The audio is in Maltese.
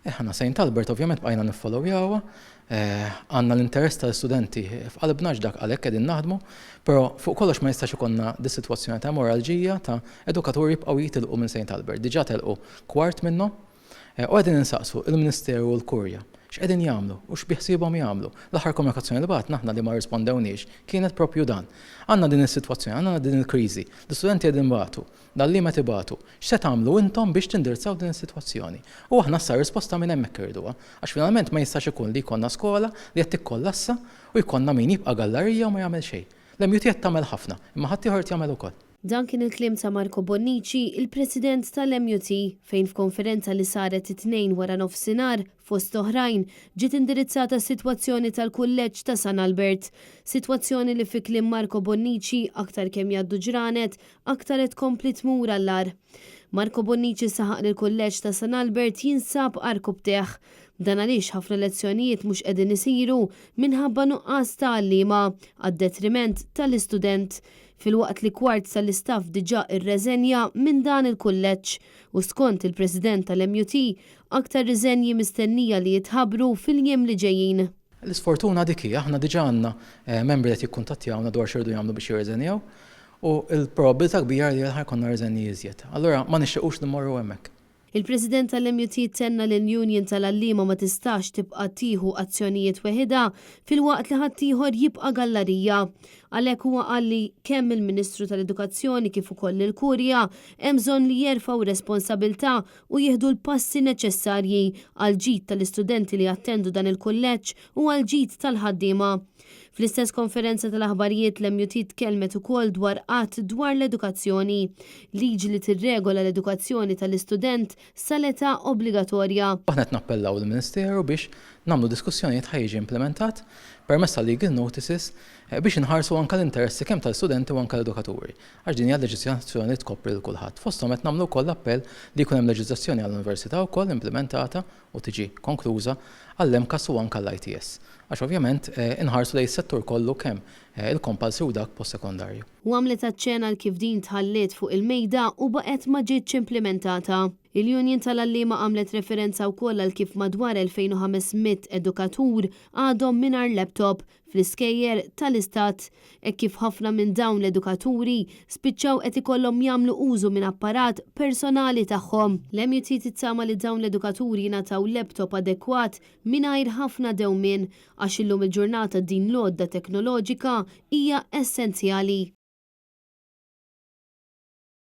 Ħana St. Albert ovvjament bqajna niffollowjawha, għandna l-interess tal-istudenti f'qalbna dak għalhekk qegħdin naħdmu, però fuq kollox ma jistax ikollna dis-sitwazzjoni ta' moralġija ta' edukaturi jibqgħu jitilqu minn St. Albert. Diġà telqu kwart minnhom u qegħdin insaqsu il-Ministeru u l-Kurja x'qegħdin jagħmlu u x'biħsiebhom jagħmlu. L-aħħar komunikazzjoni li bagħatna aħna li ma rrispondewniex kienet proprju dan. Għandna din is-sitwazzjoni, għandna din il-kriżi. L-istudenti qegħdin bagħtu, dal-liema tibatu. X'se tagħmlu intom biex tindirizzaw din is-sitwazzjoni? U aħna issa risposta minn hemmhekk irduha, għax finalment ma jistax ikun li jkollna skola li qed tikkollassa u jkollna min jibqa' gallerija u ma jagħmel xejn. L-MUT qed tagħmel ħafna, imma ħadd ieħor jagħmel ukoll. Dan kien il-kliem ta' Marco Bonnici, il-President tal-MUT, fejn f'konferenza li saret it-tnejn wara nofsinhar fost oħrajn ġiet indirizzata s-sitwazzjoni tal-kulleġġ ta' San Albert. Sitwazzjoni li fi kliem Marco Bonnici aktar kemm jgħaddu ġranet, aktar qed tkompli tmur għall-ar. Marco Bonnici saħaq li l-kulleġġ ta' San Albert jinsab qarku bteħ. Dan għaliex ħafna lezzjonijiet mhux qegħdin isiru minħabba nuqqas ta' għalliema għad-detriment tal-istudent. Fil-waqt li kwart tal-istaff diġà irreżenja minn dan il-kulleġġ u skont il-President tal-MUT aktar riżenji mistennija li jitħabbru fil-jiem li ġejjin. L-isfortuna dik hija aħna diġà għandna membri qed jikkuntattjawna dwar x'irdu jagħmlu biex jirreżenjaw u l-probabilità kbira li ħajkonna riżenji iżjed. Allura ma nixtiequx li mmorru hemmhekk. Il-President tal-MUT tenna li l-Union tal-Għalliema ma tistax tibqa' tieħu azzjonijiet weħida fil-waqt li ħadd ieħor jibqa' gallerija. Għalhekk huwa qal li kemm il-Ministru tal-Edukazzjoni kif ukoll il-Kurja hemm bżonn li jerfgħu responsabilità u jieħdu l-passi neċessarji għal ġid tal-istudenti li attendu dan il-kulleġġ u għal ġid tal-ħaddiema. Fl-istess konferenza tal-aħbarijiet l-MUT tkellmet ukoll dwar qatt dwar l-edukazzjoni, liġi li tirregola l-edukazzjoni tal-istudent sal-età obbligatorja. Aħna qed nappellaw il-Ministeru biex nagħmlu diskussjonijiet ħajġi implementat permezz tal-legal notices biex inħarsu anke l-interessi kemm tal-studenti u anke l-edukaturi. Għax din hija leġiżlazzjoni li tkopri l kulħadd. Fosthom qed nagħmlu wkoll appell li jkun hemm leġiżlazzjoni għall-Università wkoll implementata u tiġi konkluża għall-MCAS u anke għall-ITS. Għax ovvjament inħarsu lejn is-settur kollu kemm il-kompalsi u dak postsekondarju. U għamlet ċena kif din tħalliet fuq il-mejda u baqgħet ma ġietx implementata. Il-Union tal-Għalliema għamlet referenza wkoll għal kif madwar 2500 edukatur għadhom mingħajr laptop fl-iskejjer tal-istat e kif ħafna minn dawn l-edukaturi spiċċaw qed ikollhom jagħmlu użu minn apparat personali tagħhom. L-MUT titsama li dawn l-edukaturi jingħataw laptop adekwat mingħajr ħafna dewmien għax illum il-ġurnata din l-għodda teknoloġika hija essenzjali.